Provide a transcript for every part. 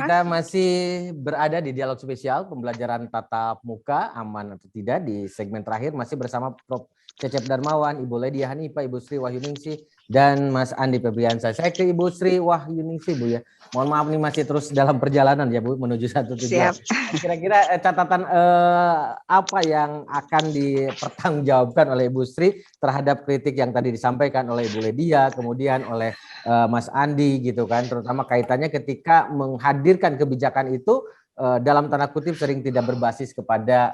Kita masih berada di dialog spesial pembelajaran tatap muka aman atau tidak di segmen terakhir, masih bersama Prof. Cecep Darmawan, Ibu Ledia Hanifah, Ibu Sri Wahyuningsi, dan Mas Andi Febriansyah. Saya ke Ibu Sri Wahyuningsi, Bu ya. Mohon maaf nih masih terus dalam perjalanan ya Bu menuju satu tujuan. Kira-kira catatan apa yang akan dipertanggungjawabkan oleh Ibu Sri terhadap kritik yang tadi disampaikan oleh Ibu Ledia, kemudian oleh Mas Andi gitu kan, terutama kaitannya ketika menghadirkan kebijakan itu dalam tanda kutip sering tidak berbasis kepada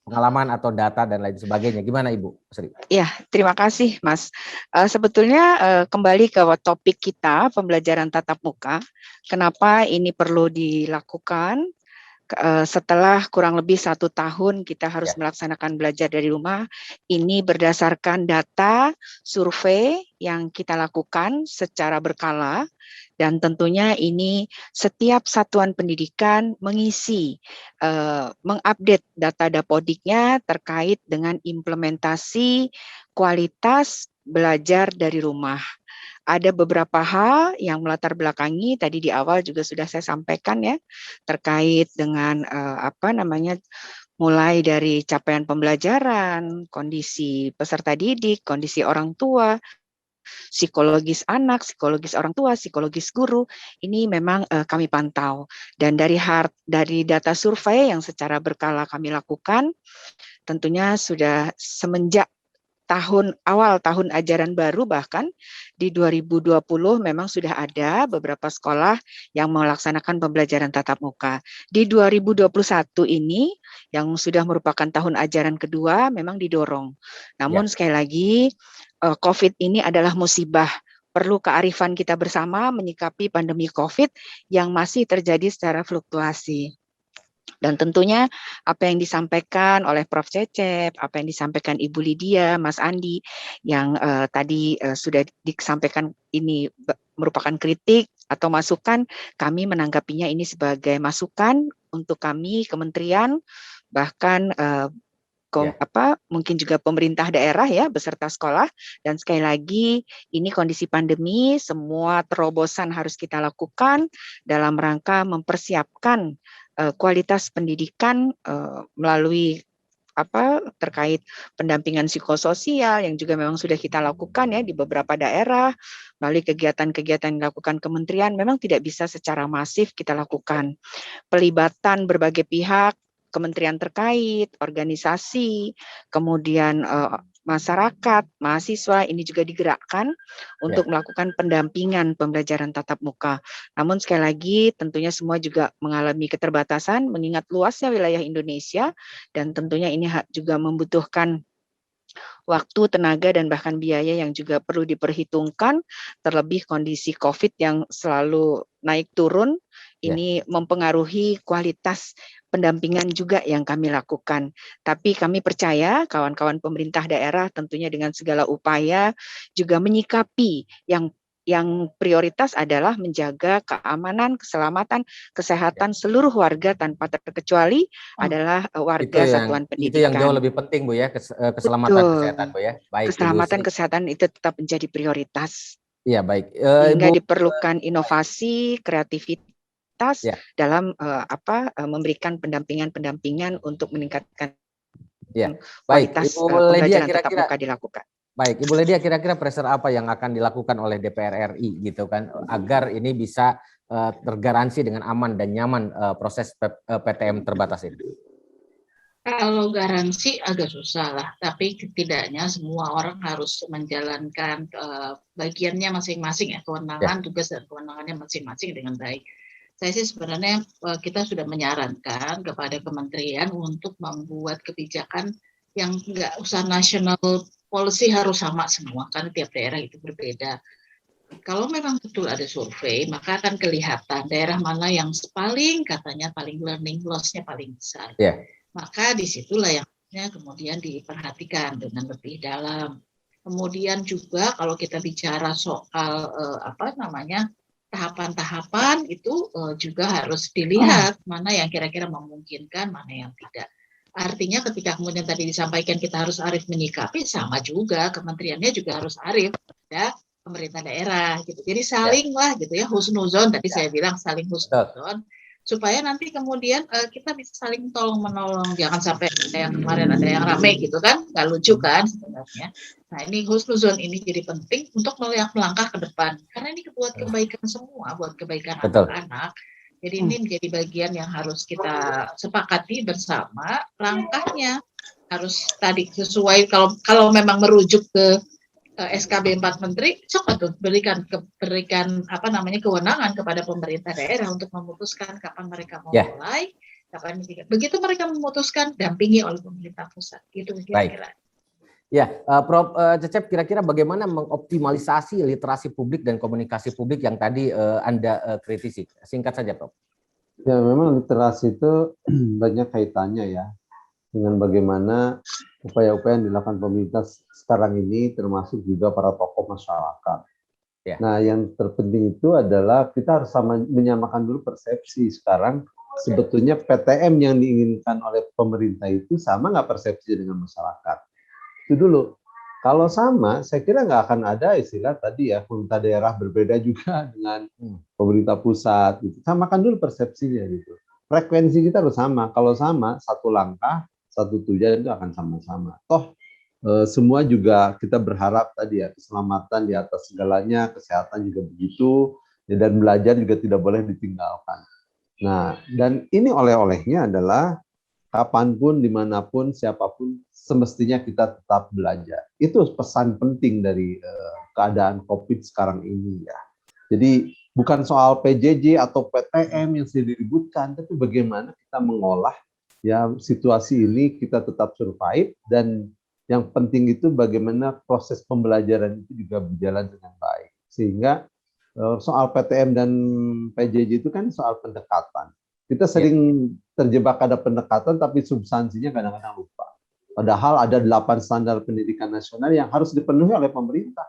pengalaman atau data dan lain sebagainya. Gimana Ibu Sri? Ya, terima kasih Mas. Sebetulnya kembali ke topik kita pembelajaran tatap muka, kenapa ini perlu dilakukan? Setelah kurang lebih 1 tahun kita harus melaksanakan belajar dari rumah, ini berdasarkan data survei yang kita lakukan secara berkala, dan tentunya ini setiap satuan pendidikan mengisi, mengupdate data Dapodiknya terkait dengan implementasi kualitas belajar dari rumah. Ada beberapa hal yang melatar belakangi, tadi di awal juga sudah saya sampaikan ya, terkait dengan mulai dari capaian pembelajaran, kondisi peserta didik, kondisi orang tua, psikologis anak, psikologis orang tua, psikologis guru, ini memang kami pantau. Dan dari data survei yang secara berkala kami lakukan, tentunya sudah semenjak awal tahun ajaran baru, bahkan di 2020 memang sudah ada beberapa sekolah yang melaksanakan pembelajaran tatap muka. Di 2021 ini yang sudah merupakan tahun ajaran kedua memang didorong. Namun sekali lagi COVID ini adalah musibah. Perlu kearifan kita bersama menyikapi pandemi COVID yang masih terjadi secara fluktuasi. Dan tentunya apa yang disampaikan oleh Prof. Cecep, apa yang disampaikan Ibu Lydia, Mas Andi, yang tadi sudah disampaikan ini merupakan kritik atau masukan, kami menanggapinya ini sebagai masukan untuk kami, kementerian, bahkan mungkin juga pemerintah daerah ya, beserta sekolah. Dan sekali lagi, ini kondisi pandemi, semua terobosan harus kita lakukan dalam rangka mempersiapkan kualitas pendidikan melalui terkait pendampingan psikososial yang juga memang sudah kita lakukan ya di beberapa daerah, melalui kegiatan-kegiatan yang dilakukan kementerian, memang tidak bisa secara masif kita lakukan. Pelibatan berbagai pihak, kementerian terkait, organisasi, kemudian masyarakat, mahasiswa, ini juga digerakkan untuk melakukan pendampingan pembelajaran tatap muka. Namun sekali lagi tentunya semua juga mengalami keterbatasan mengingat luasnya wilayah Indonesia, dan tentunya ini juga membutuhkan waktu, tenaga, dan bahkan biaya yang juga perlu diperhitungkan, terlebih kondisi COVID yang selalu naik turun, ini mempengaruhi kualitas pendampingan juga yang kami lakukan. Tapi kami percaya kawan-kawan pemerintah daerah tentunya dengan segala upaya juga menyikapi yang prioritas adalah menjaga keamanan, keselamatan, kesehatan seluruh warga tanpa terkecuali adalah warga satuan pendidikan. Itu yang jauh lebih penting Bu ya, keselamatan kesehatan Bu ya. Baik, keselamatan kesehatan itu tetap menjadi prioritas. Iya baik. Sehingga diperlukan inovasi, kreativitas dalam memberikan pendampingan untuk meningkatkan kualitas pembelajaran tatap muka dilakukan. Baik, Ibu Ledia, kira-kira pressure apa yang akan dilakukan oleh DPR RI gitu kan agar ini bisa tergaransi dengan aman dan nyaman proses PTM terbatas ini? Kalau garansi agak susah lah, tapi setidaknya semua orang harus menjalankan bagiannya masing-masing ya, kewenangan, tugas dan kewenangannya masing-masing dengan baik. Saya sih sebenarnya kita sudah menyarankan kepada kementerian untuk membuat kebijakan yang nggak usah national policy harus sama semua, karena tiap daerah itu berbeda. Kalau memang betul ada survei, maka akan kelihatan daerah mana yang paling learning loss-nya paling besar. Maka disitulah yang kemudian diperhatikan dengan lebih dalam. Kemudian juga kalau kita bicara soal tahapan-tahapan itu juga harus dilihat mana yang kira-kira memungkinkan, mana yang tidak. Artinya ketika kemudian tadi disampaikan kita harus arif menyikapi, sama juga kementeriannya juga harus arif pada pemerintah daerah gitu. Jadi saling lah gitu ya, husnuzon tadi saya bilang saling husnuzon. supaya nanti kemudian kita bisa saling tolong menolong, jangan sampai yang kemarin ada yang ramai gitu kan, nggak lucu kan sebenarnya. Nah ini husnuzon ini jadi penting untuk melangkah ke depan, karena ini buat kebaikan semua, buat kebaikan anak-anak. Jadi ini menjadi bagian yang harus kita sepakati bersama, langkahnya harus tadi sesuai, kalau memang merujuk ke SKB 4 Menteri, coba tuh berikan kewenangan kepada pemerintah daerah untuk memutuskan kapan mereka mau mulai, kapan tidak. Begitu mereka memutuskan, dampingi oleh pemerintah pusat. Gitu kira-kira. Ya, Prof. Cecep, kira-kira bagaimana mengoptimalisasi literasi publik dan komunikasi publik yang tadi Anda kritisi? Singkat saja, Prof. Ya, memang literasi itu banyak kaitannya ya dengan bagaimana upaya-upaya yang dilakukan pemerintah sekarang ini, termasuk juga para tokoh masyarakat. Ya. Nah, yang terpenting itu adalah kita harus menyamakan dulu persepsi. Sekarang sebetulnya PTM yang diinginkan oleh pemerintah itu sama nggak persepsi dengan masyarakat? Itu dulu. Kalau sama, saya kira nggak akan ada istilah tadi ya, pemerintah daerah berbeda juga dengan pemerintah pusat. Gitu. Samakan dulu persepsinya gitu. Frekuensi kita harus sama. Kalau sama, satu langkah, satu tujuan itu akan sama-sama. Toh semua juga kita berharap tadi ya, keselamatan di atas segalanya, kesehatan juga begitu, ya, dan belajar juga tidak boleh ditinggalkan. Nah, dan ini oleh-olehnya adalah kapanpun, dimanapun, siapapun, semestinya kita tetap belajar. Itu pesan penting dari keadaan COVID sekarang ini ya. Jadi bukan soal PJJ atau PTM yang sudah diributkan, tapi bagaimana kita mengolah ya situasi ini, kita tetap survive, dan yang penting itu bagaimana proses pembelajaran itu juga berjalan dengan baik. Sehingga soal PTM dan PJJ itu kan soal pendekatan. Kita sering terjebak ada pendekatan, tapi substansinya kadang-kadang lupa. Padahal ada 8 standar pendidikan nasional yang harus dipenuhi oleh pemerintah.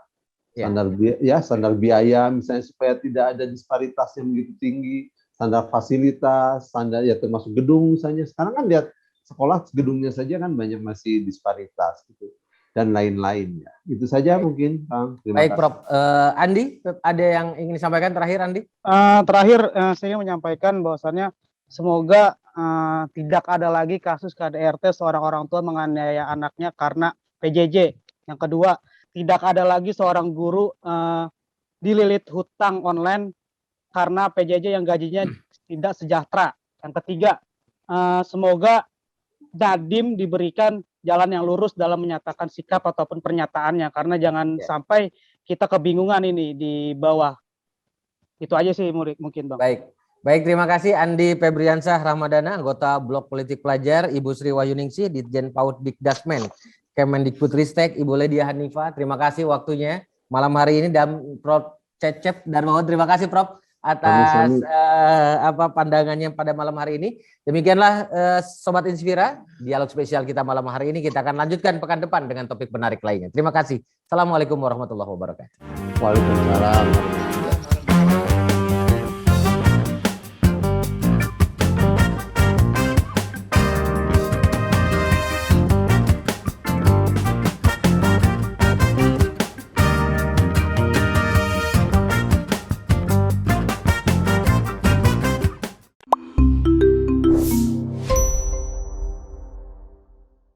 Standar biaya misalnya supaya tidak ada disparitas yang begitu tinggi, standar fasilitas, standar ya termasuk gedung misalnya. Sekarang kan lihat sekolah gedungnya saja kan banyak masih disparitas gitu, dan lain-lainnya. Itu saja mungkin, Kang. Baik, Prof. Andi, ada yang ingin disampaikan terakhir, Andi? Terakhir saya menyampaikan bahwasannya semoga tidak ada lagi kasus KDRT seorang orang tua menganiaya anaknya karena PJJ. Yang kedua, tidak ada lagi seorang guru dililit hutang online karena PJJ yang gajinya tidak sejahtera. Yang ketiga, semoga Nadiem diberikan jalan yang lurus dalam menyatakan sikap ataupun pernyataannya, karena jangan sampai kita kebingungan ini di bawah. Itu aja sih mungkin, Bang. Baik, terima kasih Andi Febriansah Ramadana, anggota Blok Politik Pelajar, Ibu Sri Wahyuningsih, Ditjen PAUD Dikdasmen, Kemendikbudristek, Ibu Ledia Hanifah, terima kasih waktunya malam hari ini, dan Prof. Cecep Darmawan, terima kasih Prof atas pandangannya pada malam hari ini. Demikianlah Sobat Inspira, dialog spesial kita malam hari ini. Kita akan lanjutkan pekan depan dengan topik menarik lainnya. Terima kasih. Assalamualaikum warahmatullahi wabarakatuh. Waalaikumsalam.